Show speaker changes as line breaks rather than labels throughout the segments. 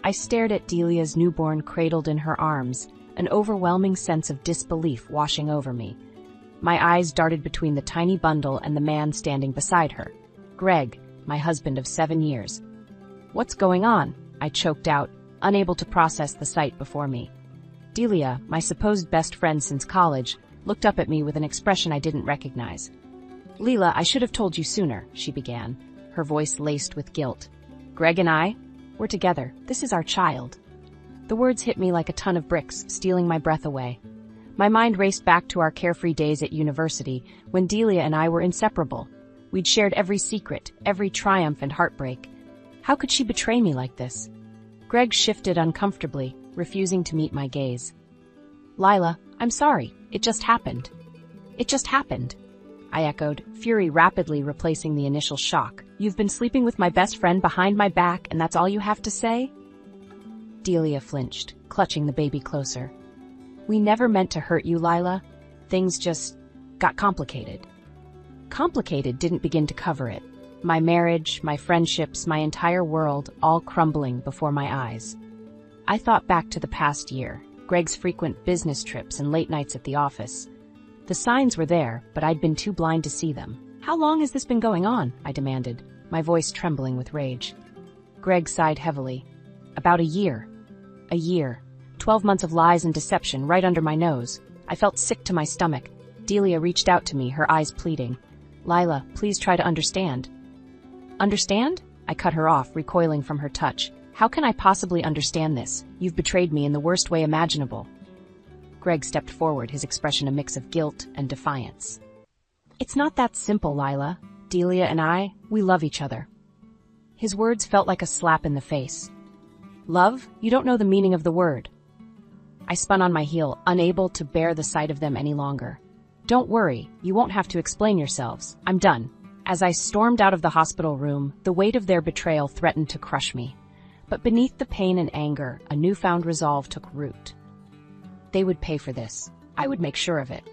I stared at Delia's newborn cradled in her arms, an overwhelming sense of disbelief washing over me. My eyes darted between the tiny bundle and the man standing beside her. Greg, my husband of 7 years. "What's going on?" I choked out, unable to process the sight before me. Delia, my supposed best friend since college, looked up at me with an expression I didn't recognize. "Leela, I should have told you sooner," she began, her voice laced with guilt. "Greg and I, we're together. This is our child." The words hit me like a ton of bricks, stealing my breath away. My mind raced back to our carefree days at university, when Delia and I were inseparable. We'd shared every secret, every triumph and heartbreak. How could she betray me like this? Greg shifted uncomfortably, refusing to meet my gaze. "Lila, I'm sorry. It just happened." "It just happened," I echoed, fury rapidly replacing the initial shock. "You've been sleeping with my best friend behind my back, and that's all you have to say?" Delia flinched, clutching the baby closer. "We never meant to hurt you, Lila. Things just got complicated." Complicated didn't begin to cover it. My marriage, my friendships, my entire world, all crumbling before my eyes. I thought back to the past year, Greg's frequent business trips and late nights at the office. The signs were there, but I'd been too blind to see them. "How long has this been going on?" I demanded, my voice trembling with rage. Greg sighed heavily. "About a year. A year. 12 months of lies and deception right under my nose. I felt sick to my stomach. Delia reached out to me, her eyes pleading. "Lila, please try to understand." "Understand?" I cut her off, recoiling from her touch. "How can I possibly understand this? You've betrayed me in the worst way imaginable." Greg stepped forward, his expression a mix of guilt and defiance. "It's not that simple, Lila. Delia and I, we love each other." His words felt like a slap in the face. "Love? You don't know the meaning of the word." I spun on my heel, unable to bear the sight of them any longer. "Don't worry, you won't have to explain yourselves. I'm done." As I stormed out of the hospital room, the weight of their betrayal threatened to crush me. But beneath the pain and anger, a newfound resolve took root. They would pay for this. I would make sure of it.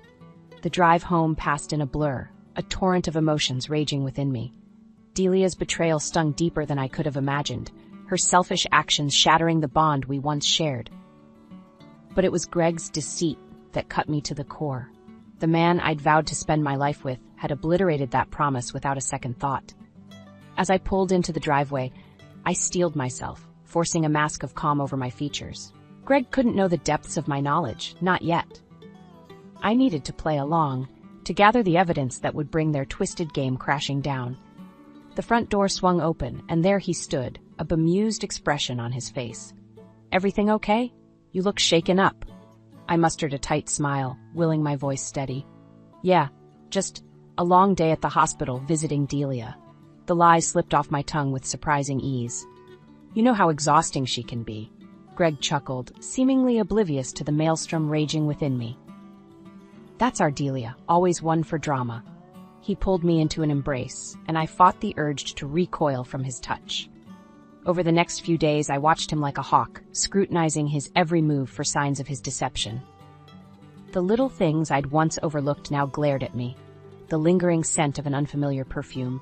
The drive home passed in a blur, a torrent of emotions raging within me. Delia's betrayal stung deeper than I could have imagined, her selfish actions shattering the bond we once shared. But it was Greg's deceit that cut me to the core. The man I'd vowed to spend my life with had obliterated that promise without a second thought. As I pulled into the driveway, I steeled myself, forcing a mask of calm over my features. Greg couldn't know the depths of my knowledge, not yet. I needed to play along, to gather the evidence that would bring their twisted game crashing down. The front door swung open, and there he stood, a bemused expression on his face. "Everything okay? You look shaken up." I mustered a tight smile, willing my voice steady. "Yeah, just a long day at the hospital visiting Delia." The lies slipped off my tongue with surprising ease. "You know how exhausting she can be." Greg chuckled, seemingly oblivious to the maelstrom raging within me. "That's our Delia, always one for drama." He pulled me into an embrace, and I fought the urge to recoil from his touch. Over the next few days, I watched him like a hawk, scrutinizing his every move for signs of his deception. The little things I'd once overlooked now glared at me. The lingering scent of an unfamiliar perfume,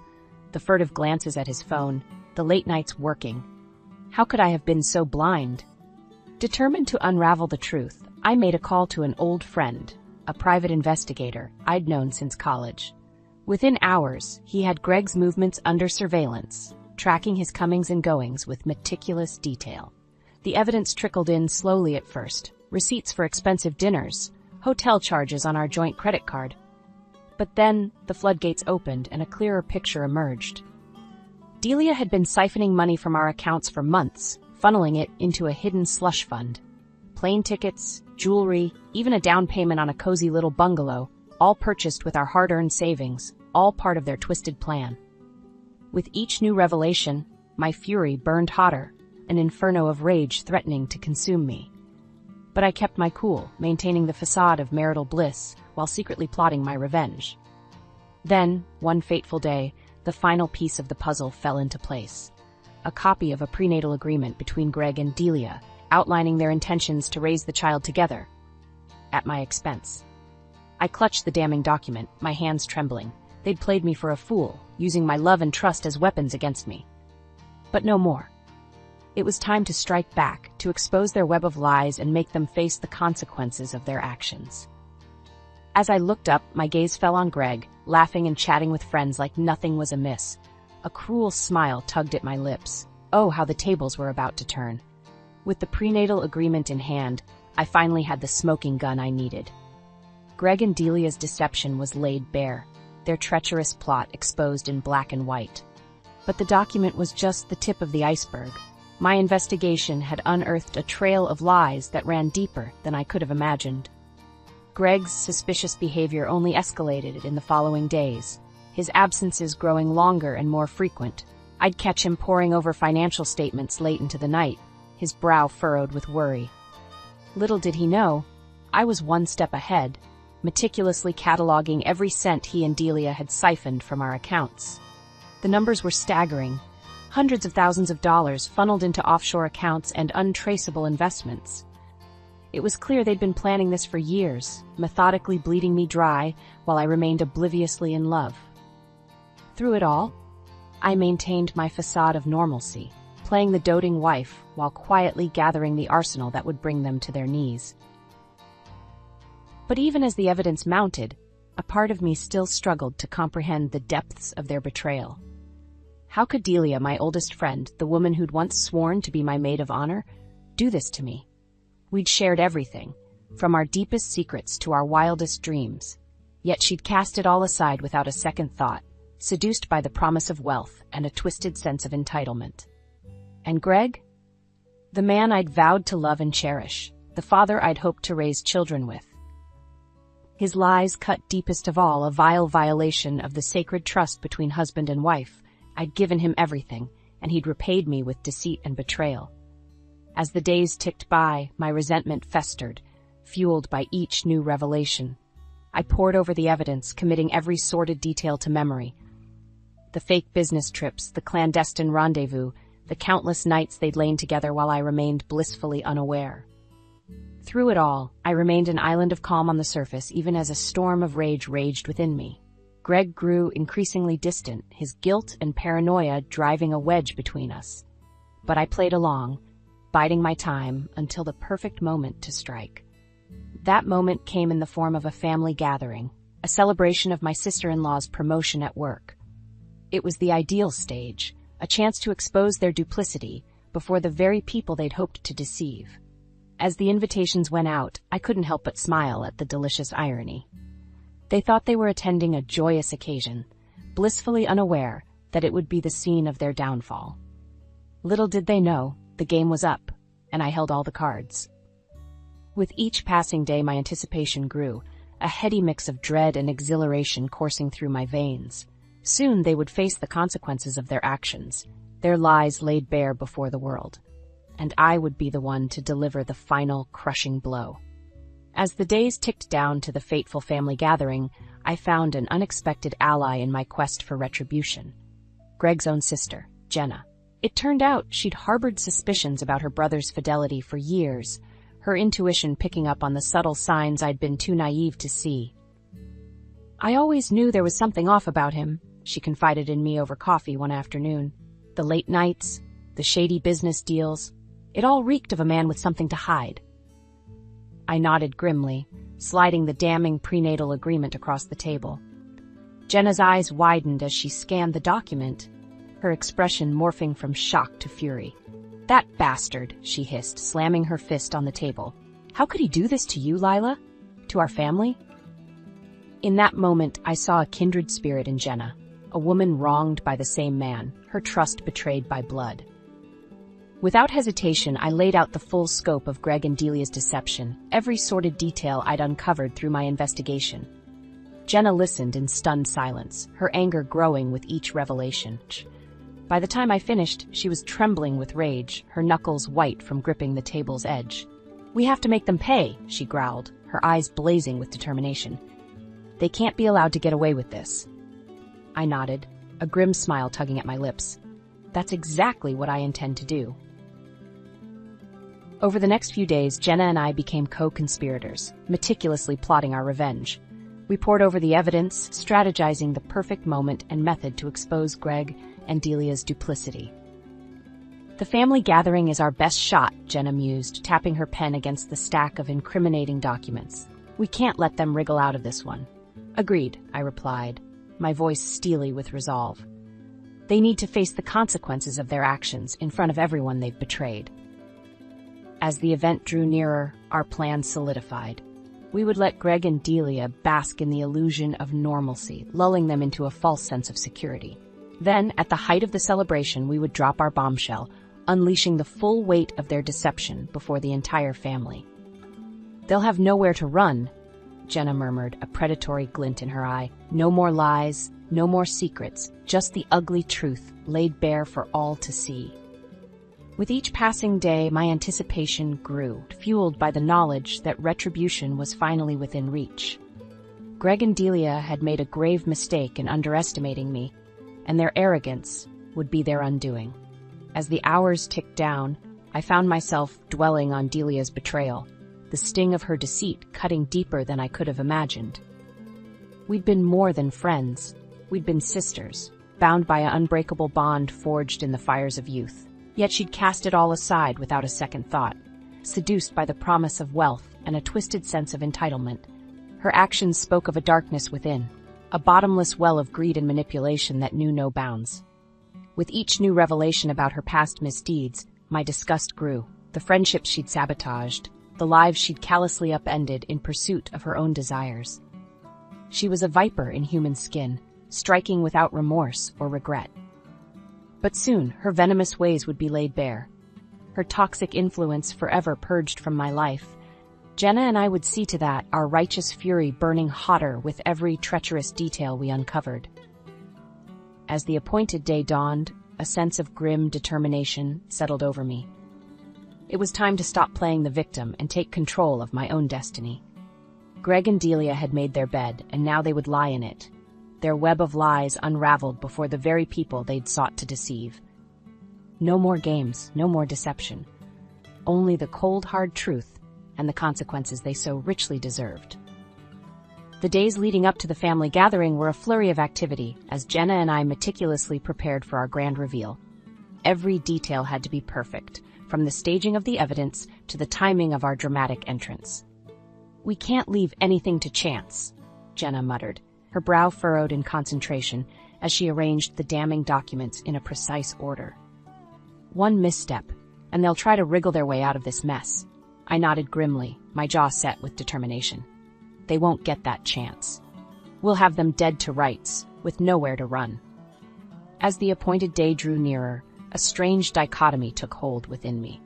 the furtive glances at his phone, the late nights working. How could I have been so blind? Determined to unravel the truth, I made a call to an old friend, a private investigator I'd known since college. Within hours, he had Greg's movements under surveillance, tracking his comings and goings with meticulous detail. The evidence trickled in slowly at first, receipts for expensive dinners, hotel charges on our joint credit card. But then, the floodgates opened and a clearer picture emerged. Delia had been siphoning money from our accounts for months, funneling it into a hidden slush fund. Plane tickets, jewelry, even a down payment on a cozy little bungalow, all purchased with our hard-earned savings, all part of their twisted plan. With each new revelation, my fury burned hotter, an inferno of rage threatening to consume me. But I kept my cool, maintaining the facade of marital bliss while secretly plotting my revenge. Then, one fateful day, the final piece of the puzzle fell into place. A copy of a prenatal agreement between Greg and Delia, outlining their intentions to raise the child together, at my expense. I clutched the damning document, my hands trembling. They'd played me for a fool, using my love and trust as weapons against me. But no more. It was time to strike back, to expose their web of lies and make them face the consequences of their actions. As I looked up, my gaze fell on Greg, laughing and chatting with friends like nothing was amiss. A cruel smile tugged at my lips. Oh, how the tables were about to turn. With the prenatal agreement in hand, I finally had the smoking gun I needed. Greg and Delia's deception was laid bare, their treacherous plot exposed in black and white. But the document was just the tip of the iceberg. My investigation had unearthed a trail of lies that ran deeper than I could have imagined. Greg's suspicious behavior only escalated in the following days, his absences growing longer and more frequent. I'd catch him poring over financial statements late into the night, his brow furrowed with worry. Little did he know, I was one step ahead, meticulously cataloging every cent he and Delia had siphoned from our accounts. The numbers were staggering. Hundreds of thousands of dollars funneled into offshore accounts and untraceable investments. It was clear they'd been planning this for years, methodically bleeding me dry while I remained obliviously in love. Through it all, I maintained my facade of normalcy, playing the doting wife while quietly gathering the arsenal that would bring them to their knees. But even as the evidence mounted, a part of me still struggled to comprehend the depths of their betrayal. How could Delia, my oldest friend, the woman who'd once sworn to be my maid of honor, do this to me? We'd shared everything, from our deepest secrets to our wildest dreams. Yet she'd cast it all aside without a second thought, seduced by the promise of wealth and a twisted sense of entitlement. And Greg? The man I'd vowed to love and cherish, the father I'd hoped to raise children with. His lies cut deepest of all, a vile violation of the sacred trust between husband and wife. I'd given him everything, and he'd repaid me with deceit and betrayal. As the days ticked by, my resentment festered, fueled by each new revelation. I pored over the evidence, committing every sordid detail to memory. The fake business trips, the clandestine rendezvous, the countless nights they'd lain together while I remained blissfully unaware. Through it all, I remained an island of calm on the surface, even as a storm of rage raged within me. Greg grew increasingly distant, his guilt and paranoia driving a wedge between us. But I played along, biding my time until the perfect moment to strike. That moment came in the form of a family gathering, a celebration of my sister-in-law's promotion at work. It was the ideal stage, a chance to expose their duplicity before the very people they'd hoped to deceive. As the invitations went out, I couldn't help but smile at the delicious irony. They thought they were attending a joyous occasion, blissfully unaware that it would be the scene of their downfall. Little did they know, the game was up, and I held all the cards. With each passing day, my anticipation grew, a heady mix of dread and exhilaration coursing through my veins. Soon they would face the consequences of their actions, their lies laid bare before the world. And I would be the one to deliver the final, crushing blow. As the days ticked down to the fateful family gathering, I found an unexpected ally in my quest for retribution. Greg's own sister, Jenna. It turned out she'd harbored suspicions about her brother's fidelity for years, her intuition picking up on the subtle signs I'd been too naive to see. "I always knew there was something off about him," she confided in me over coffee one afternoon. "The late nights, the shady business deals, it all reeked of a man with something to hide." I nodded grimly, sliding the damning prenatal agreement across the table. Jenna's eyes widened as she scanned the document, her expression morphing from shock to fury. "That bastard," she hissed, slamming her fist on the table. "How could he do this to you, Lila? To our family?" In that moment, I saw a kindred spirit in Jenna, a woman wronged by the same man, her trust betrayed by blood. Without hesitation, I laid out the full scope of Greg and Delia's deception, every sordid detail I'd uncovered through my investigation. Jenna listened in stunned silence, her anger growing with each revelation. By the time I finished, she was trembling with rage, her knuckles white from gripping the table's edge. "We have to make them pay," she growled, her eyes blazing with determination. "They can't be allowed to get away with this." I nodded, a grim smile tugging at my lips. "That's exactly what I intend to do." Over the next few days, Jenna and I became co-conspirators, meticulously plotting our revenge. We pored over the evidence, strategizing the perfect moment and method to expose Greg and Delia's duplicity. The family gathering is our best shot, Jenna mused, tapping her pen against the stack of incriminating documents. We can't let them wriggle out of this one. Agreed, I replied, my voice steely with resolve. They need to face the consequences of their actions in front of everyone they've betrayed. As the event drew nearer, our plan solidified. We would let Greg and Delia bask in the illusion of normalcy, lulling them into a false sense of security. Then, at the height of the celebration, we would drop our bombshell, unleashing the full weight of their deception before the entire family. They'll have nowhere to run, Jenna murmured, a predatory glint in her eye. No more lies, no more secrets, just the ugly truth laid bare for all to see. With each passing day, my anticipation grew, fueled by the knowledge that retribution was finally within reach. Greg and Delia had made a grave mistake in underestimating me, and their arrogance would be their undoing. As the hours ticked down, I found myself dwelling on Delia's betrayal, the sting of her deceit cutting deeper than I could have imagined. We'd been more than friends. We'd been sisters, bound by an unbreakable bond forged in the fires of youth. Yet she'd cast it all aside without a second thought, seduced by the promise of wealth and a twisted sense of entitlement. Her actions spoke of a darkness within, a bottomless well of greed and manipulation that knew no bounds. With each new revelation about her past misdeeds, my disgust grew. The friendships she'd sabotaged, the lives she'd callously upended in pursuit of her own desires. She was a viper in human skin, striking without remorse or regret. But soon, her venomous ways would be laid bare. Her toxic influence forever purged from my life. Jenna and I would see to that, our righteous fury burning hotter with every treacherous detail we uncovered. As the appointed day dawned, a sense of grim determination settled over me. It was time to stop playing the victim and take control of my own destiny. Greg and Delia had made their bed, and now they would lie in it, their web of lies unraveled before the very people they'd sought to deceive. No more games, no more deception. Only the cold, hard truth and the consequences they so richly deserved. The days leading up to the family gathering were a flurry of activity as Jenna and I meticulously prepared for our grand reveal. Every detail had to be perfect, from the staging of the evidence to the timing of our dramatic entrance. We can't leave anything to chance, Jenna muttered, her brow furrowed in concentration as she arranged the damning documents in a precise order. One misstep, and they'll try to wriggle their way out of this mess. I nodded grimly, my jaw set with determination. They won't get that chance. We'll have them dead to rights, with nowhere to run. As the appointed day drew nearer, a strange dichotomy took hold within me.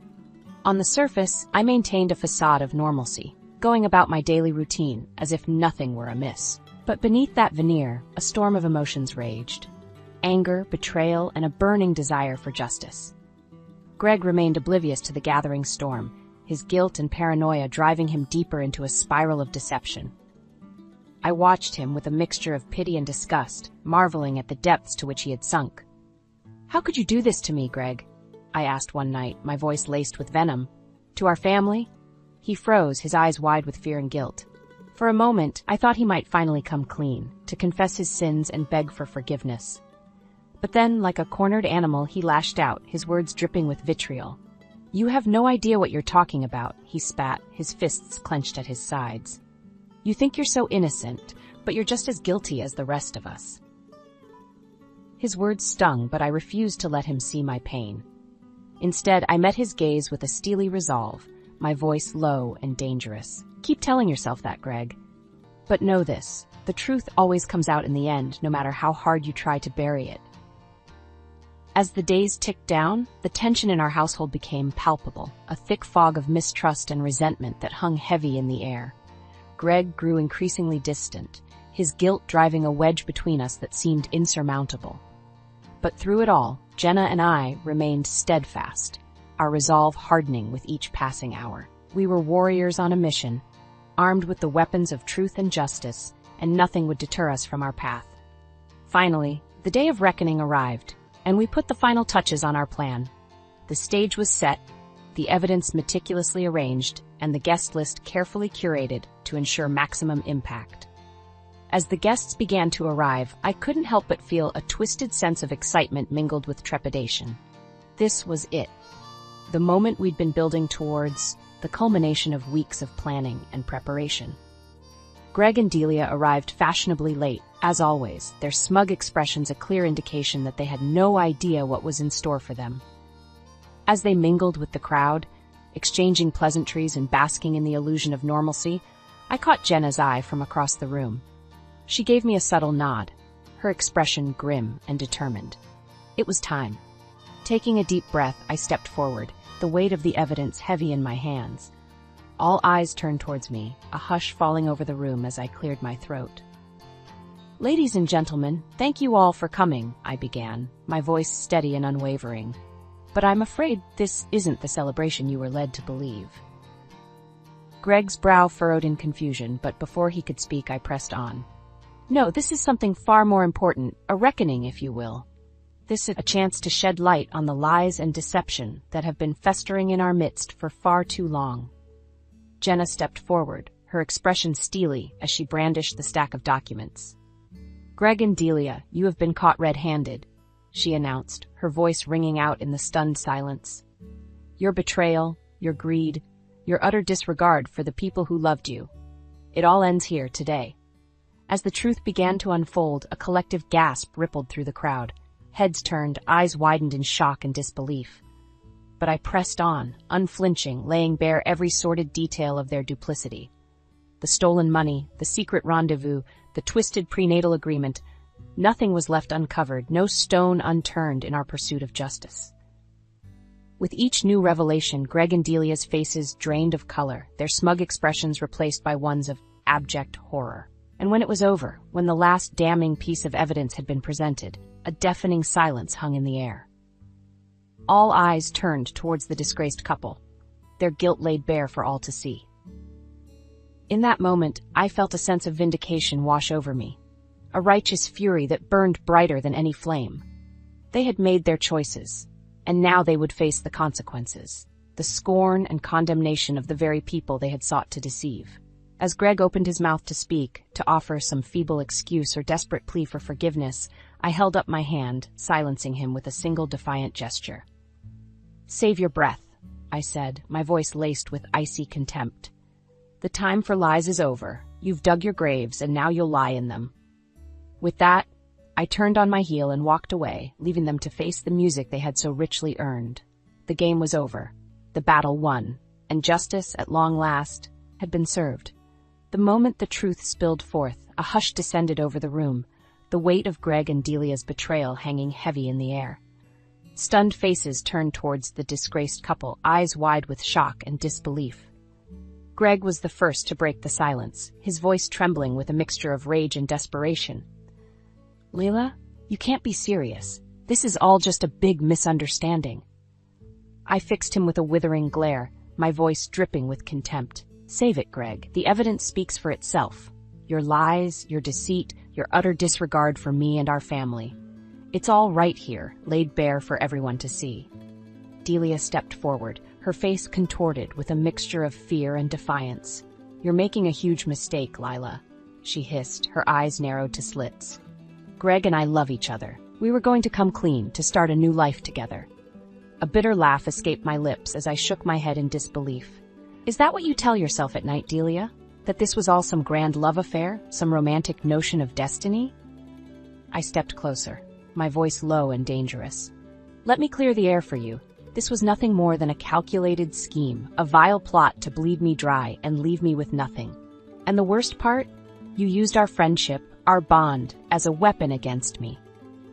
On the surface, I maintained a facade of normalcy, going about my daily routine as if nothing were amiss. But beneath that veneer, a storm of emotions raged. Anger, betrayal, and a burning desire for justice. Greg remained oblivious to the gathering storm, his guilt and paranoia driving him deeper into a spiral of deception. I watched him with a mixture of pity and disgust, marveling at the depths to which he had sunk. "How could you do this to me, Greg?" I asked one night, my voice laced with venom. "To our family?" He froze, his eyes wide with fear and guilt. For a moment, I thought he might finally come clean, to confess his sins and beg for forgiveness. But then, like a cornered animal, he lashed out, his words dripping with vitriol. "You have no idea what you're talking about," he spat, his fists clenched at his sides. "You think you're so innocent, but you're just as guilty as the rest of us." His words stung, but I refused to let him see my pain. Instead, I met his gaze with a steely resolve, my voice low and dangerous. "Keep telling yourself that, Greg. But know this, the truth always comes out in the end, no matter how hard you try to bury it." As the days ticked down, the tension in our household became palpable, a thick fog of mistrust and resentment that hung heavy in the air. Greg grew increasingly distant, his guilt driving a wedge between us that seemed insurmountable. But through it all, Jenna and I remained steadfast, our resolve hardening with each passing hour. We were warriors on a mission, armed with the weapons of truth and justice, and nothing would deter us from our path. Finally, the day of reckoning arrived, and we put the final touches on our plan. The stage was set, the evidence meticulously arranged, and the guest list carefully curated to ensure maximum impact. As the guests began to arrive, I couldn't help but feel a twisted sense of excitement mingled with trepidation. This was it. The moment we'd been building towards, the culmination of weeks of planning and preparation. Greg and Delia arrived fashionably late, as always, their smug expressions a clear indication that they had no idea what was in store for them. As they mingled with the crowd, exchanging pleasantries and basking in the illusion of normalcy, I caught Jenna's eye from across the room. She gave me a subtle nod, her expression grim and determined. It was time. Taking a deep breath, I stepped forward, the weight of the evidence heavy in my hands. All eyes turned towards me, a hush falling over the room as I cleared my throat. "Ladies and gentlemen, thank you all for coming," I began, my voice steady and unwavering. "But I'm afraid this isn't the celebration you were led to believe." Greg's brow furrowed in confusion, but before he could speak, I pressed on. "No, this is something far more important, a reckoning, if you will. This is a chance to shed light on the lies and deception that have been festering in our midst for far too long." Jenna stepped forward, her expression steely as she brandished the stack of documents. "Greg and Delia, you have been caught red-handed," she announced, her voice ringing out in the stunned silence. "Your betrayal, your greed, your utter disregard for the people who loved you. It all ends here today." As the truth began to unfold, a collective gasp rippled through the crowd. Heads turned, eyes widened in shock and disbelief. But I pressed on, unflinching, laying bare every sordid detail of their duplicity. The stolen money, the secret rendezvous, the twisted prenatal agreement. Nothing was left uncovered, no stone unturned in our pursuit of justice. With each new revelation, Greg and Delia's faces drained of color, their smug expressions replaced by ones of abject horror. And when it was over, when the last damning piece of evidence had been presented, a deafening silence hung in the air. All eyes turned towards the disgraced couple, their guilt laid bare for all to see. In that moment, I felt a sense of vindication wash over me, a righteous fury that burned brighter than any flame. They had made their choices, and now they would face the consequences, the scorn and condemnation of the very people they had sought to deceive. As Greg opened his mouth to speak, to offer some feeble excuse or desperate plea for forgiveness, I held up my hand, silencing him with a single defiant gesture. "Save your breath," I said, my voice laced with icy contempt. "The time for lies is over. You've dug your graves, and now you'll lie in them." With that, I turned on my heel and walked away, leaving them to face the music they had so richly earned. The game was over, the battle won, and justice, at long last, had been served. The moment the truth spilled forth, a hush descended over the room, the weight of Greg and Delia's betrayal hanging heavy in the air. Stunned faces turned towards the disgraced couple, eyes wide with shock and disbelief. Greg was the first to break the silence, his voice trembling with a mixture of rage and desperation. "Leila, you can't be serious. This is all just a big misunderstanding." I fixed him with a withering glare, my voice dripping with contempt. "Save it, Greg. The evidence speaks for itself. Your lies, your deceit, your utter disregard for me and our family. It's all right here, laid bare for everyone to see." Delia stepped forward, her face contorted with a mixture of fear and defiance. "You're making a huge mistake, Lila," she hissed, her eyes narrowed to slits. "Greg and I love each other. We were going to come clean, to start a new life together." A bitter laugh escaped my lips as I shook my head in disbelief. "Is that what you tell yourself at night, Delia? That this was all some grand love affair, some romantic notion of destiny?" I stepped closer, my voice low and dangerous. "Let me clear the air for you. This was nothing more than a calculated scheme, a vile plot to bleed me dry and leave me with nothing. And the worst part? You used our friendship, our bond, as a weapon against me."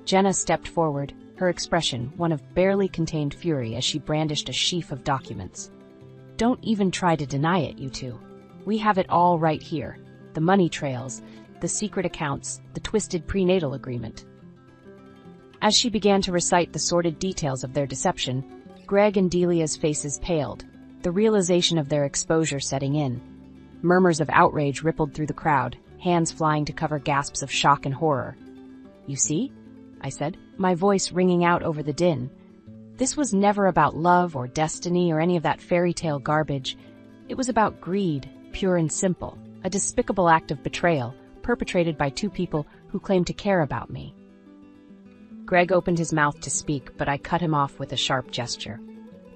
Jenna stepped forward, her expression one of barely contained fury as she brandished a sheaf of documents. "Don't even try to deny it, you two. We have it all right here. The money trails, the secret accounts, the twisted prenatal agreement." As she began to recite the sordid details of their deception, Greg and Delia's faces paled, the realization of their exposure setting in. Murmurs of outrage rippled through the crowd, hands flying to cover gasps of shock and horror. "You see?" I said, my voice ringing out over the din. "This was never about love or destiny or any of that fairy tale garbage. It was about greed, pure and simple, a despicable act of betrayal perpetrated by two people who claimed to care about me." Greg opened his mouth to speak, but I cut him off with a sharp gesture.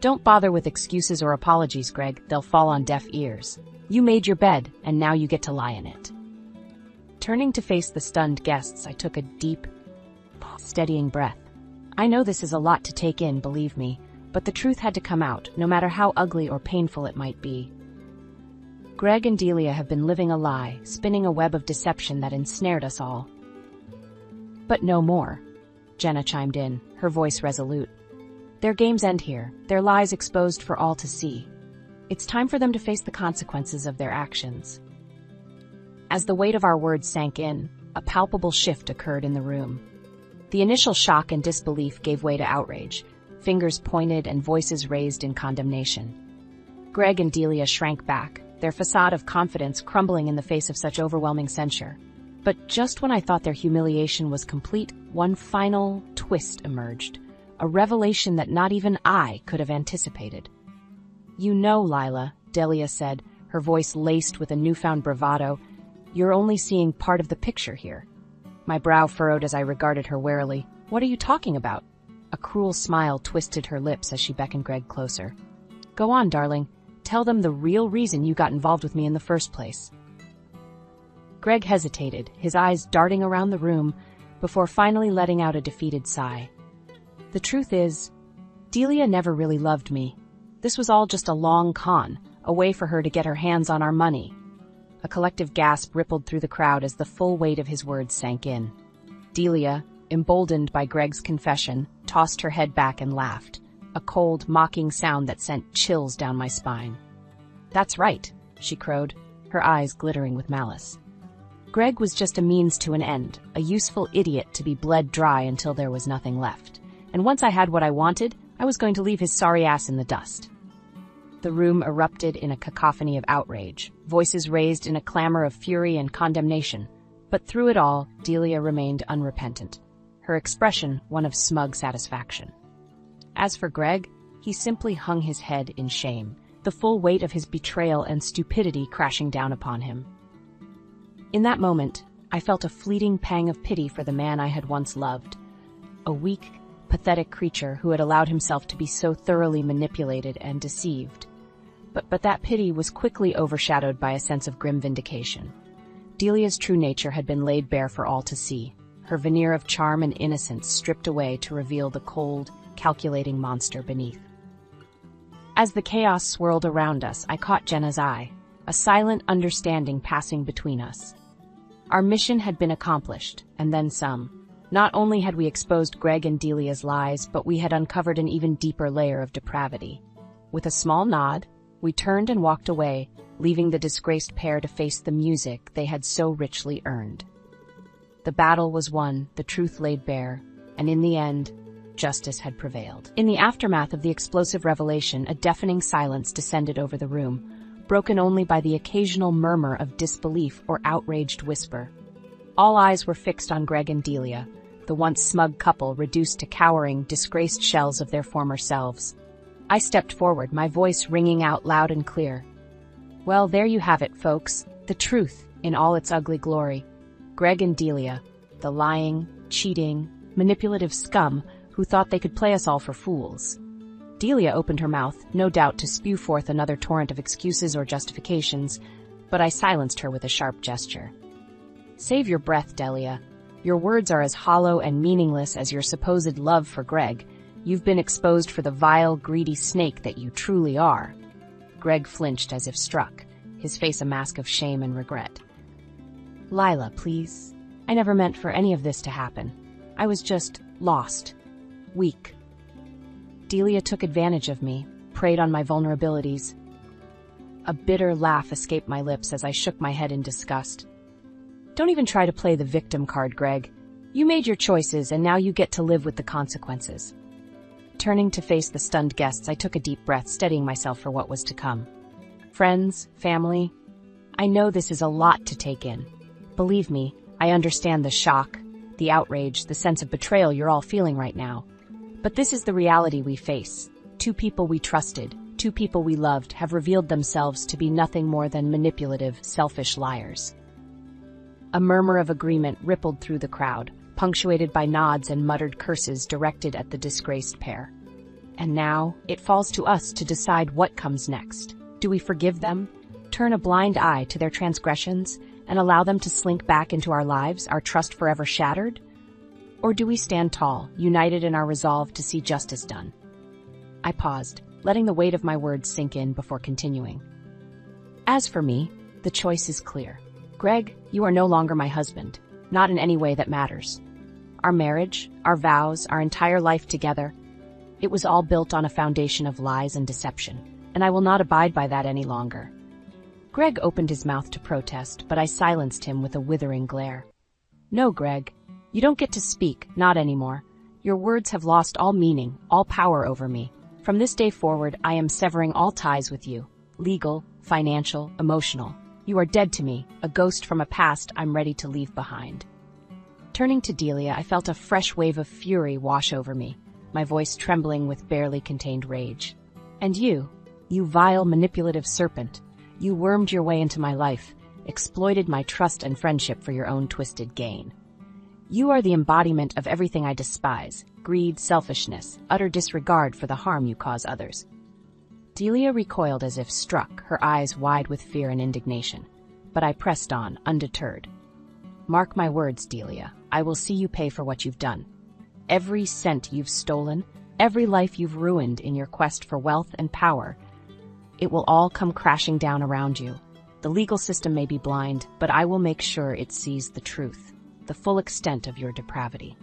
Don't bother with excuses or apologies, Greg. They'll fall on deaf ears. You made your bed, and now you get to lie in it. Turning to face the stunned guests, I took a deep, steadying breath. I know this is a lot to take in, believe me, but the truth had to come out, no matter how ugly or painful it might be. Greg and Delia have been living a lie, spinning a web of deception that ensnared us all. But no more, Jenna chimed in, her voice resolute. Their games end here, their lies exposed for all to see. It's time for them to face the consequences of their actions. As the weight of our words sank in, a palpable shift occurred in the room. The initial shock and disbelief gave way to outrage, fingers pointed and voices raised in condemnation. Greg and Delia shrank back, their facade of confidence crumbling in the face of such overwhelming censure. But just when I thought their humiliation was complete, one final twist emerged, a revelation that not even I could have anticipated. You know, Lila, Delia said, her voice laced with a newfound bravado, you're only seeing part of the picture here. My brow furrowed as I regarded her warily. What are you talking about? A cruel smile twisted her lips as she beckoned Greg closer. Go on, darling. Tell them the real reason you got involved with me in the first place. Greg hesitated, his eyes darting around the room, before finally letting out a defeated sigh. The truth is, Delia never really loved me. This was all just a long con, a way for her to get her hands on our money. A collective gasp rippled through the crowd as the full weight of his words sank in. Delia, emboldened by Greg's confession, tossed her head back and laughed, a cold, mocking sound that sent chills down my spine. That's right, she crowed, her eyes glittering with malice. Greg was just a means to an end, a useful idiot to be bled dry until there was nothing left. And once I had what I wanted, I was going to leave his sorry ass in the dust. The room erupted in a cacophony of outrage, voices raised in a clamor of fury and condemnation. But through it all, Delia remained unrepentant, her expression one of smug satisfaction. As for Greg, he simply hung his head in shame, the full weight of his betrayal and stupidity crashing down upon him. In that moment, I felt a fleeting pang of pity for the man I had once loved, a weak, pathetic creature who had allowed himself to be so thoroughly manipulated and deceived. But that pity was quickly overshadowed by a sense of grim vindication. Delia's true nature had been laid bare for all to see, her veneer of charm and innocence stripped away to reveal the cold, calculating monster beneath. As the chaos swirled around us, I caught Jenna's eye, a silent understanding passing between us. Our mission had been accomplished, and then some. Not only had we exposed Greg and Delia's lies, but we had uncovered an even deeper layer of depravity. With a small nod, we turned and walked away, leaving the disgraced pair to face the music they had so richly earned. The battle was won, the truth laid bare, and in the end, justice had prevailed. In the aftermath of the explosive revelation, a deafening silence descended over the room, broken only by the occasional murmur of disbelief or outraged whisper. All eyes were fixed on Greg and Delia, the once smug couple reduced to cowering, disgraced shells of their former selves. I stepped forward, my voice ringing out loud and clear. Well, there you have it, folks. The truth, in all its ugly glory. Greg and Delia, the lying, cheating, manipulative scum who thought they could play us all for fools. Delia opened her mouth, no doubt to spew forth another torrent of excuses or justifications, but I silenced her with a sharp gesture. Save your breath, Delia. Your words are as hollow and meaningless as your supposed love for Greg. You've been exposed for the vile, greedy snake that you truly are. Greg flinched as if struck, his face a mask of shame and regret. Lila, please. I never meant for any of this to happen. I was just lost. Weak. Delia took advantage of me, preyed on my vulnerabilities. A bitter laugh escaped my lips as I shook my head in disgust. Don't even try to play the victim card, Greg. You made your choices, and now you get to live with the consequences. Turning to face the stunned guests, I took a deep breath, steadying myself for what was to come. Friends, family, I know this is a lot to take in. Believe me, I understand the shock, the outrage, the sense of betrayal you're all feeling right now. But this is the reality we face. Two people we trusted, two people we loved, have revealed themselves to be nothing more than manipulative, selfish liars. A murmur of agreement rippled through the crowd, punctuated by nods and muttered curses directed at the disgraced pair. And now, it falls to us to decide what comes next. Do we forgive them, turn a blind eye to their transgressions, and allow them to slink back into our lives, our trust forever shattered? Or do we stand tall, united in our resolve to see justice done? I paused, letting the weight of my words sink in before continuing. As for me, the choice is clear. Greg, you are no longer my husband, not in any way that matters. Our marriage, our vows, our entire life together, it was all built on a foundation of lies and deception, and I will not abide by that any longer. Greg opened his mouth to protest, but I silenced him with a withering glare. No, Greg, you don't get to speak, not anymore. Your words have lost all meaning, all power over me. From this day forward, I am severing all ties with you. Legal, financial, emotional. You are dead to me, a ghost from a past I'm ready to leave behind. Turning to Delia, I felt a fresh wave of fury wash over me, my voice trembling with barely contained rage. And you vile manipulative serpent, you wormed your way into my life, exploited my trust and friendship for your own twisted gain. You are the embodiment of everything I despise: greed, selfishness, utter disregard for the harm you cause others. Delia recoiled as if struck, her eyes wide with fear and indignation. But I pressed on, undeterred. Mark my words, Delia, I will see you pay for what you've done. Every cent you've stolen, every life you've ruined in your quest for wealth and power, it will all come crashing down around you. The legal system may be blind, but I will make sure it sees the truth, the full extent of your depravity.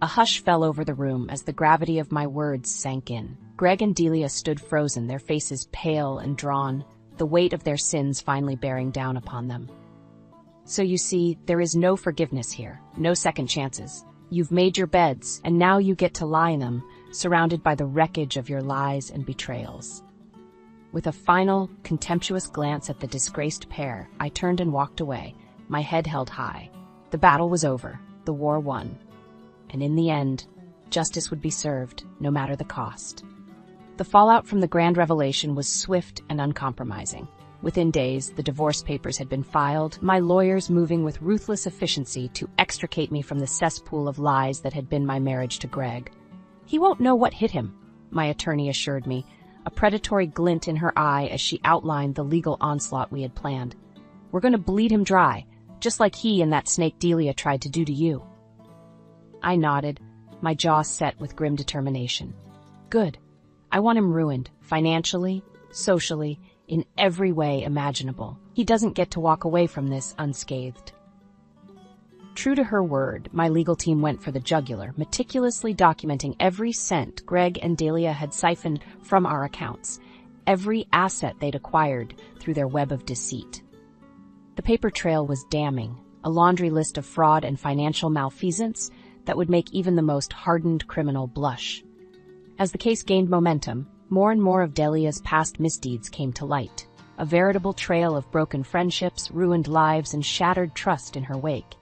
A hush fell over the room as the gravity of my words sank in. Greg and Delia stood frozen, their faces pale and drawn, the weight of their sins finally bearing down upon them. So you see, there is no forgiveness here, no second chances. You've made your beds, and now you get to lie in them, surrounded by the wreckage of your lies and betrayals. With a final, contemptuous glance at the disgraced pair, I turned and walked away, my head held high. The battle was over, the war won. And in the end, justice would be served, no matter the cost. The fallout from the grand revelation was swift and uncompromising. Within days, the divorce papers had been filed, my lawyers moving with ruthless efficiency to extricate me from the cesspool of lies that had been my marriage to Greg. He won't know what hit him, my attorney assured me, a predatory glint in her eye as she outlined the legal onslaught we had planned. We're going to bleed him dry, just like he and that snake Delia tried to do to you. I nodded, my jaw set with grim determination. Good. I want him ruined, financially, socially, in every way imaginable. He doesn't get to walk away from this unscathed. True to her word, my legal team went for the jugular, meticulously documenting every cent Greg and Delia had siphoned from our accounts, every asset they'd acquired through their web of deceit. The paper trail was damning, a laundry list of fraud and financial malfeasance that would make even the most hardened criminal blush. As the case gained momentum, more and more of Delia's past misdeeds came to light, a veritable trail of broken friendships, ruined lives, and shattered trust in her wake.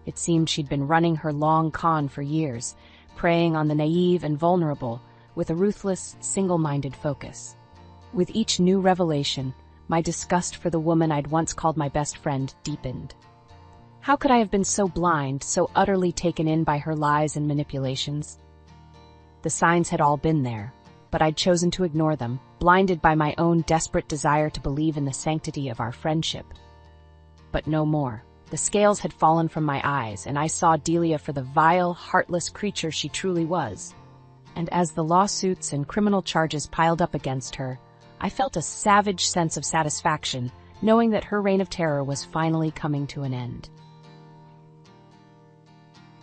It seemed she'd been running her long con for years, preying on the naive and vulnerable with a ruthless, single-minded focus. With each new revelation, my disgust for the woman I'd once called my best friend deepened. How could I have been so blind, so utterly taken in by her lies and manipulations? The signs had all been there, but I'd chosen to ignore them, blinded by my own desperate desire to believe in the sanctity of our friendship. But no more. The scales had fallen from my eyes, and I saw Delia for the vile, heartless creature she truly was. And as the lawsuits and criminal charges piled up against her, I felt a savage sense of satisfaction, knowing that her reign of terror was finally coming to an end.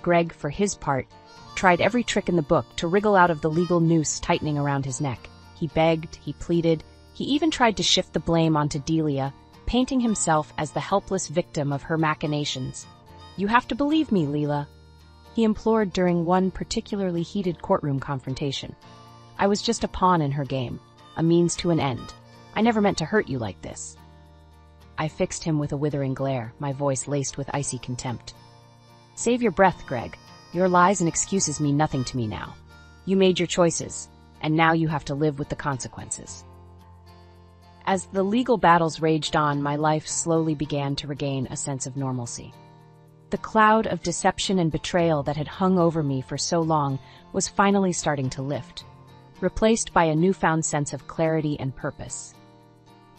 Greg, for his part, tried every trick in the book to wriggle out of the legal noose tightening around his neck. He begged, he pleaded, he even tried to shift the blame onto Delia, painting himself as the helpless victim of her machinations. "You have to believe me, Leela," he implored during one particularly heated courtroom confrontation. "I was just a pawn in her game, a means to an end. I never meant to hurt you like this." I fixed him with a withering glare, my voice laced with icy contempt. "Save your breath, Greg. Your lies and excuses mean nothing to me now. You made your choices, and now you have to live with the consequences." As the legal battles raged on, my life slowly began to regain a sense of normalcy. The cloud of deception and betrayal that had hung over me for so long was finally starting to lift, replaced by a newfound sense of clarity and purpose.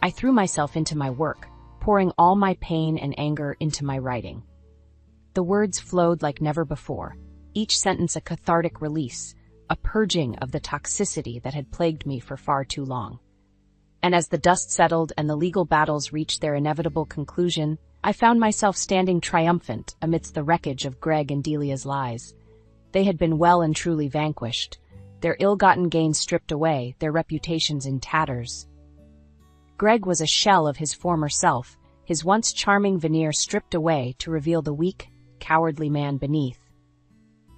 I threw myself into my work, pouring all my pain and anger into my writing. The words flowed like never before, each sentence a cathartic release, a purging of the toxicity that had plagued me for far too long. And as the dust settled and the legal battles reached their inevitable conclusion, I found myself standing triumphant amidst the wreckage of Greg and Delia's lies. They had been well and truly vanquished, their ill-gotten gains stripped away, their reputations in tatters. Greg was a shell of his former self, his once charming veneer stripped away to reveal the weak, cowardly man beneath.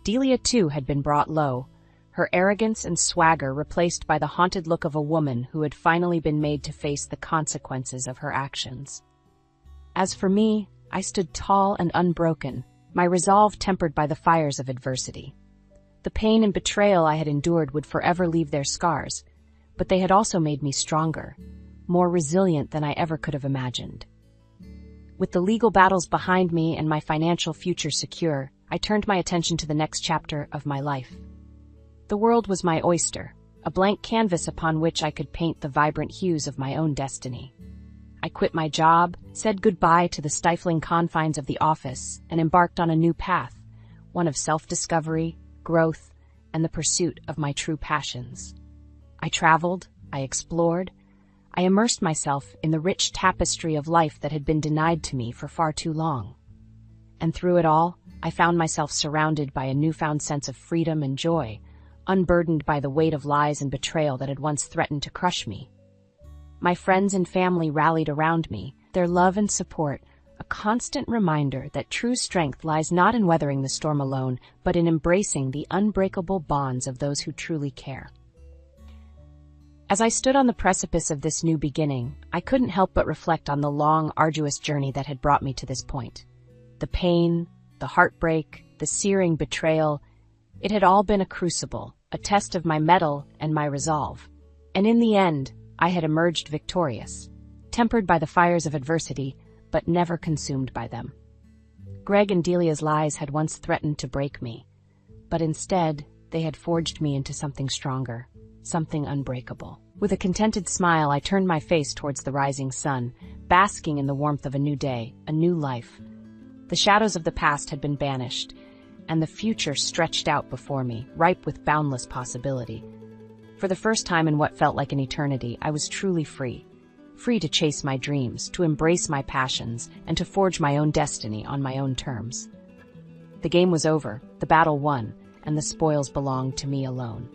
Delia, too, had been brought low, her arrogance and swagger replaced by the haunted look of a woman who had finally been made to face the consequences of her actions. As for me, I stood tall and unbroken, my resolve tempered by the fires of adversity. The pain and betrayal I had endured would forever leave their scars, but they had also made me stronger, more resilient than I ever could have imagined. With the legal battles behind me and my financial future secure, I turned my attention to the next chapter of my life. The world was my oyster, a blank canvas upon which I could paint the vibrant hues of my own destiny. I quit my job, said goodbye to the stifling confines of the office, and embarked on a new path, one of self-discovery, growth, and the pursuit of my true passions. I traveled, I explored, I immersed myself in the rich tapestry of life that had been denied to me for far too long. And through it all, I found myself surrounded by a newfound sense of freedom and joy, unburdened by the weight of lies and betrayal that had once threatened to crush me. My friends and family rallied around me, their love and support, a constant reminder that true strength lies not in weathering the storm alone, but in embracing the unbreakable bonds of those who truly care. As I stood on the precipice of this new beginning, I couldn't help but reflect on the long, arduous journey that had brought me to this point. The pain, the heartbreak, the searing betrayal, it had all been a crucible, a test of my mettle and my resolve. And in the end, I had emerged victorious, tempered by the fires of adversity, but never consumed by them. Greg and Delia's lies had once threatened to break me, but instead, they had forged me into something stronger, something unbreakable. With a contented smile, I turned my face towards the rising sun, basking in the warmth of a new day, a new life. The shadows of the past had been banished, and the future stretched out before me, ripe with boundless possibility. For the first time in what felt like an eternity, I was truly free. Free to chase my dreams, to embrace my passions, and to forge my own destiny on my own terms. The game was over, the battle won, and the spoils belonged to me alone.